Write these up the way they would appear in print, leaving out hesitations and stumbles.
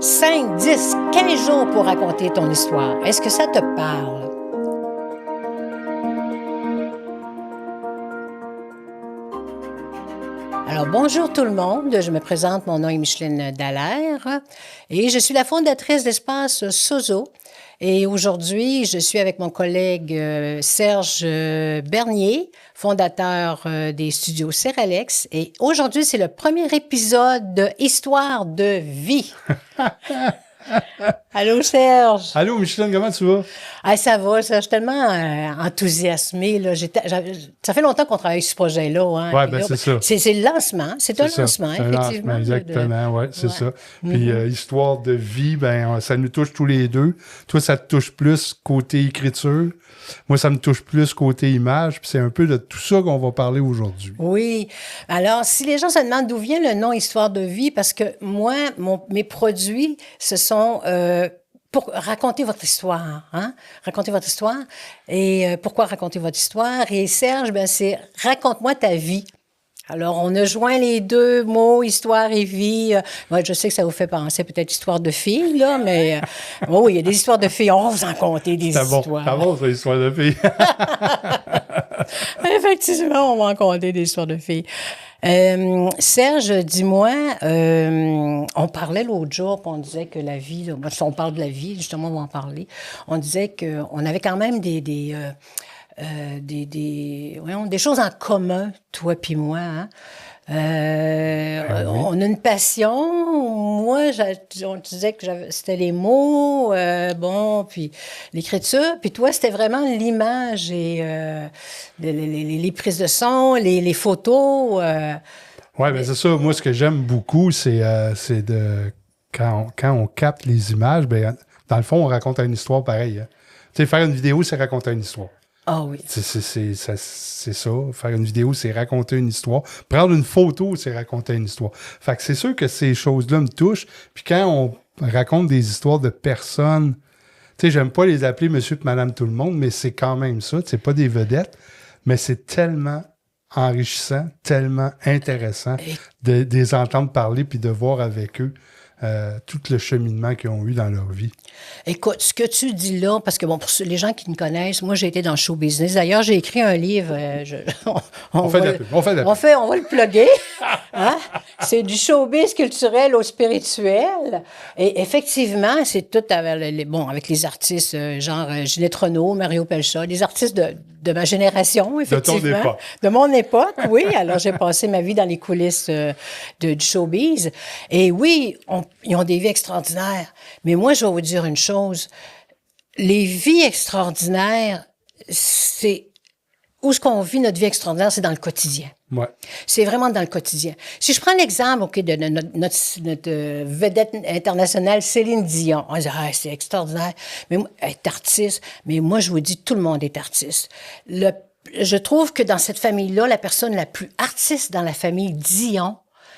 5, 10, 15 jours pour raconter ton histoire. Est-ce que ça te parle? Alors, bonjour tout le monde. Je me présente, mon nom est Micheline Dallaire et je suis la fondatrice d'Espace Sozo. Et aujourd'hui, je suis avec mon collègue Serge Bernier, fondateur des studios Seralex. Et aujourd'hui, c'est le premier épisode de Histoire de vie. Allô, Serge. Allô, Micheline, comment tu vas? Ah, ça va, ça. Je suis tellement enthousiasmée. Là. Ça fait longtemps qu'on travaille sur ce projet-là. Hein, oui, bien c'est ça. C'est le lancement. C'est un lancement, effectivement. Lancement, exactement, oui, c'est ça. Puis, histoire de vie, ben ça nous touche tous les deux. Toi, ça te touche plus côté écriture. Moi, ça me touche plus côté image. Puis, c'est un peu de tout ça qu'on va parler aujourd'hui. Oui. Alors, si les gens se demandent d'où vient le nom Histoire de vie, parce que moi, mes produits, ce sont... pour raconter votre histoire, hein? Raconter votre histoire. Et pourquoi raconter votre histoire? Et Serge, ben c'est raconte-moi ta vie. Alors, on a joint les deux mots, histoire et vie. Moi, je sais que ça vous fait penser peut-être histoire de filles, là, mais oh, il y a des histoires de filles. On va vous en conter des histoires. C'est bon, ça, histoire de filles. Effectivement, on va en conter des histoires de filles. Serge, dis-moi, on parlait l'autre jour, puis on disait que la vie, là, si on parle de la vie, justement, on va en parler. On disait qu'on avait quand même des choses en commun, toi puis moi. Hein? On a une passion. Moi, on disait que c'était les mots, puis l'écriture. Puis toi, c'était vraiment l'image et les prises de son, les photos. Oui, bien c'est ça. Moi, ce que j'aime beaucoup, c'est de... Quand on capte les images, ben dans le fond, on raconte une histoire pareille. Hein. Tu sais, faire une vidéo, c'est raconter une histoire. Ah oui. C'est ça. Faire une vidéo, c'est raconter une histoire. Prendre une photo, c'est raconter une histoire. Fait que c'est sûr que ces choses-là me touchent. Puis quand on raconte des histoires de personnes, tu sais, j'aime pas les appeler monsieur et madame tout le monde, mais c'est quand même ça. C'est pas des vedettes, mais c'est tellement enrichissant, tellement intéressant de les entendre parler puis de voir avec eux tout le cheminement qu'ils ont eu dans leur vie. Écoute, ce que tu dis là, parce que bon, pour les gens qui me connaissent, moi j'ai été dans le show business. D'ailleurs, j'ai écrit un livre. On va le plugger. Hein? C'est du showbiz culturel au spirituel. Et effectivement, c'est tout avec les artistes genre Ginette Renault, Mario Pelcha, des artistes de ma génération, effectivement. De ton époque. De mon époque, oui. Alors, j'ai passé ma vie dans les coulisses du showbiz. Et oui, ils ont des vies extraordinaires. Mais moi, je vais vous dire une chose. Les vies extraordinaires, c'est... Où est-ce qu'on vit notre vie extraordinaire, c'est dans le quotidien. Ouais. C'est vraiment dans le quotidien. Si je prends l'exemple de notre vedette internationale, Céline Dion, on dit « Ah, c'est extraordinaire, mais elle est artiste. » Mais moi, je vous dis, tout le monde est artiste. Je trouve que dans cette famille-là, la personne la plus artiste dans la famille Dion,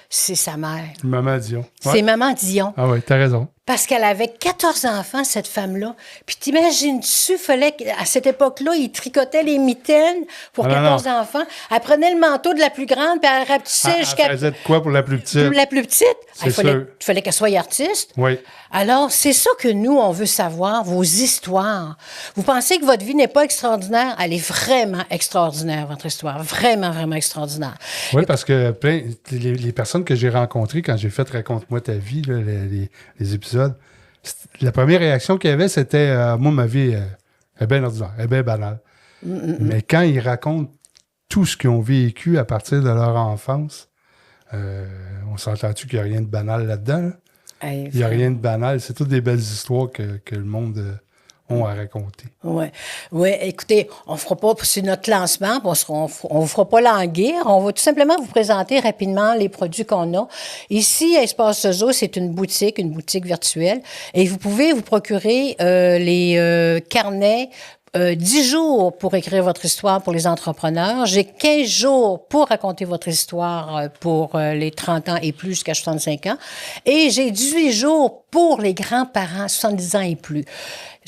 c'est sa mère. Maman Dion. Ouais. C'est Maman Dion. Ah oui, t'as raison. Parce qu'elle avait 14 enfants, cette femme-là. Puis t'imagines-tu, fallait qu'à cette époque-là, il tricotait les mitaines pour 14 enfants. Elle prenait le manteau de la plus grande, puis elle rapetissait jusqu'à... Elle faisait de quoi pour la plus petite? Pour la plus petite. Il sûr. fallait qu'elle soit artiste. Oui. Alors, c'est ça que nous, on veut savoir, vos histoires. Vous pensez que votre vie n'est pas extraordinaire? Elle est vraiment extraordinaire, votre histoire. Vraiment, vraiment extraordinaire. Oui, parce que les personnes que j'ai rencontrées quand j'ai fait Raconte-moi ta vie, là, les épisodes, la première réaction qu'il y avait, c'était moi, ma vie est bien ordinaire, elle est bien banale. Mais quand ils racontent tout ce qu'ils ont vécu à partir de leur enfance, on s'entend-tu qu'il n'y a rien de banal là-dedans? Là? Il n'y a rien de banal. C'est toutes des belles histoires que le monde ont à raconter. Oui. Oui, écoutez, on fera pas, c'est notre lancement, on vous fera pas languir. On va tout simplement vous présenter rapidement les produits qu'on a. Ici, à Espace Sozo, c'est une boutique virtuelle. Et vous pouvez vous procurer les carnets 10 jours pour écrire votre histoire pour les entrepreneurs. J'ai 15 jours pour raconter votre histoire pour les 30 ans et plus jusqu'à 65 ans. Et j'ai 18 jours pour les grands-parents, 70 ans et plus.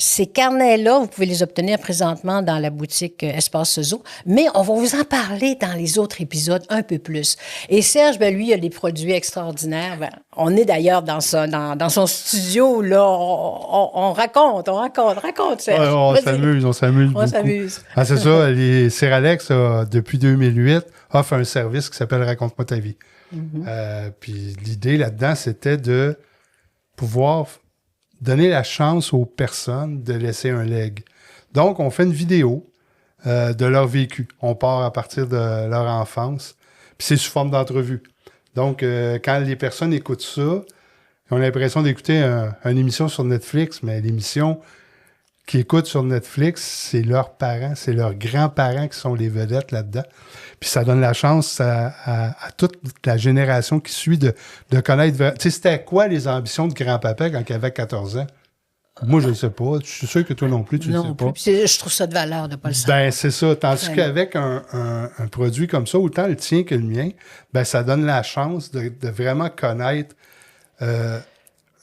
Ces carnets-là, vous pouvez les obtenir présentement dans la boutique Espace Zoo, mais on va vous en parler dans les autres épisodes un peu plus. Et Serge, ben, lui, il a des produits extraordinaires. Ben, on est d'ailleurs dans son studio, là. On raconte, Serge. Ouais, on s'amuse beaucoup. Ah, c'est ça, les Seralex, depuis 2008, offre un service qui s'appelle Raconte-moi ta vie. Puis l'idée là-dedans, c'était de pouvoir donner la chance aux personnes de laisser un leg. Donc, on fait une vidéo de leur vécu. On part à partir de leur enfance. Puis c'est sous forme d'entrevue. Donc, quand les personnes écoutent ça, ils ont l'impression d'écouter une émission sur Netflix, mais l'émission qu'ils écoutent sur Netflix, c'est leurs parents, c'est leurs grands-parents qui sont les vedettes là-dedans. Puis ça donne la chance à toute la génération qui suit de connaître... Tu sais, c'était quoi les ambitions de grand-papa quand il avait 14 ans? Moi, je ne sais pas. Je suis sûr que toi non plus, tu ne sais pas. Je trouve ça de valeur de ne pas le savoir. Ben, c'est ça. Tandis qu'avec un produit comme ça, autant le tien que le mien, ben, ça donne la chance de vraiment connaître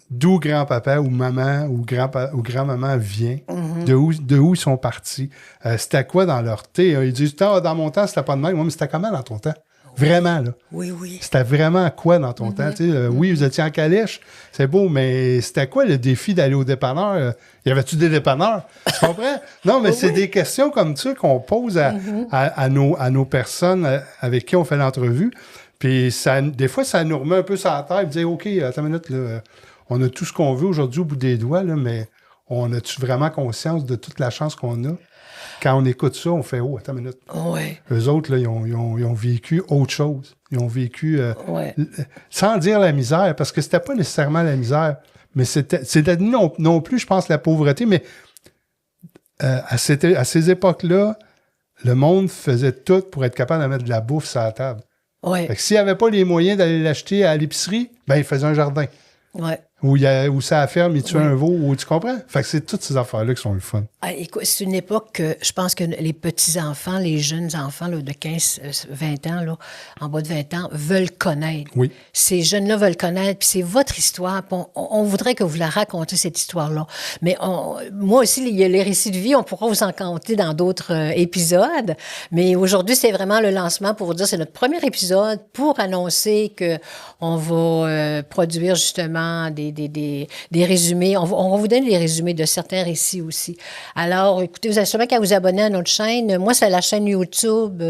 d'où grand-papa ou maman ou grand-maman vient, de où ils sont partis. C'était quoi dans leur thé? Ils disent, dans mon temps, c'était pas de même. Moi, mais c'était comment dans ton temps? Vraiment, là. Oui. C'était vraiment quoi dans ton temps? Oui, vous étiez en calèche, c'est beau, mais c'était quoi le défi d'aller au dépanneur? Y avait-tu des dépanneurs? Tu comprends? Non, mais c'est des questions comme ça qu'on pose à nos personnes avec qui on fait l'entrevue. Puis des fois, ça nous remet un peu sur la tête. Dire, OK, attends une minute, là, on a tout ce qu'on veut aujourd'hui au bout des doigts, là, mais on a-tu vraiment conscience de toute la chance qu'on a? Quand on écoute ça, on fait « Oh, attends une minute. » Ouais. Eux autres, là, ils ont vécu autre chose. Ils ont vécu, sans dire la misère, parce que c'était pas nécessairement la misère, mais c'était non plus, je pense, la pauvreté, mais à ces époques-là, le monde faisait tout pour être capable de mettre de la bouffe sur la table. Ouais. Fait que s'il n'y avait pas les moyens d'aller l'acheter à l'épicerie, ben il faisait un jardin. Ouais. Où ça à ferme, il tue un veau, ou tu comprends? Fait que c'est toutes ces affaires-là qui sont le fun. Ah, écoute, c'est une époque que je pense que les petits-enfants, les jeunes enfants là, de 15, 20 ans, là, en bas de 20 ans, veulent connaître. Oui. Ces jeunes-là veulent connaître, puis c'est votre histoire. On voudrait que vous la racontiez, cette histoire-là. Mais moi aussi, il y a les récits de vie, on pourra vous en compter dans d'autres épisodes. Mais aujourd'hui, c'est vraiment le lancement pour vous dire, c'est notre premier épisode pour annoncer qu'on va produire justement des résumés. On va vous donner les résumés de certains récits aussi. Alors, écoutez, vous avez sûrement qu'à vous abonner à notre chaîne. Moi, c'est la chaîne YouTube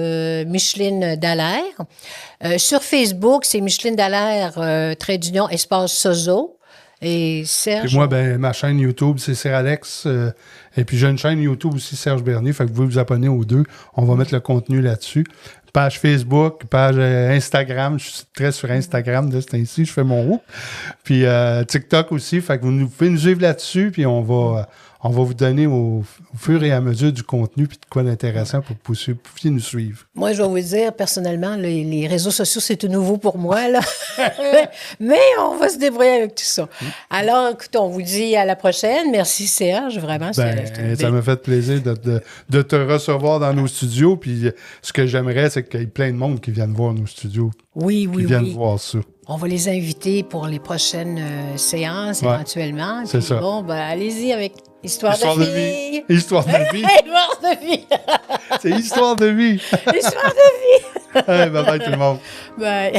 Micheline Dallaire. Sur Facebook, c'est Micheline Dallaire, trait d'union, espace Sozo. Et Serge? Et moi, ben, ma chaîne YouTube, c'est Seralex. Et puis, j'ai une chaîne YouTube aussi, Serge Bernier. Fait que vous pouvez vous abonner aux deux. On va mettre le contenu là-dessus. Page Facebook, page Instagram. Je suis très sur Instagram de ce temps-ci. Je fais mon roux. Puis TikTok aussi. Fait que vous pouvez nous suivre là-dessus. Puis on va vous donner au fur et à mesure du contenu puis de quoi d'intéressant pour que vous puissiez nous suivre. Moi, je vais vous dire, personnellement, les réseaux sociaux, c'est tout nouveau pour moi, là. Mais on va se débrouiller avec tout ça. Alors, écoute, on vous dit à la prochaine. Merci, Serge, vraiment. Ça m'a fait plaisir de te recevoir dans nos studios. Puis ce que j'aimerais, c'est qu'il y ait plein de monde qui viennent voir nos studios. Oui. Qui viennent voir ça. On va les inviter pour les prochaines séances, éventuellement. C'est ça. Bon, ben, allez-y avec Histoire de vie. Histoire de vie. Histoire de vie. C'est Histoire de vie. Histoire de vie. Hey, bye bye tout le monde. Bye.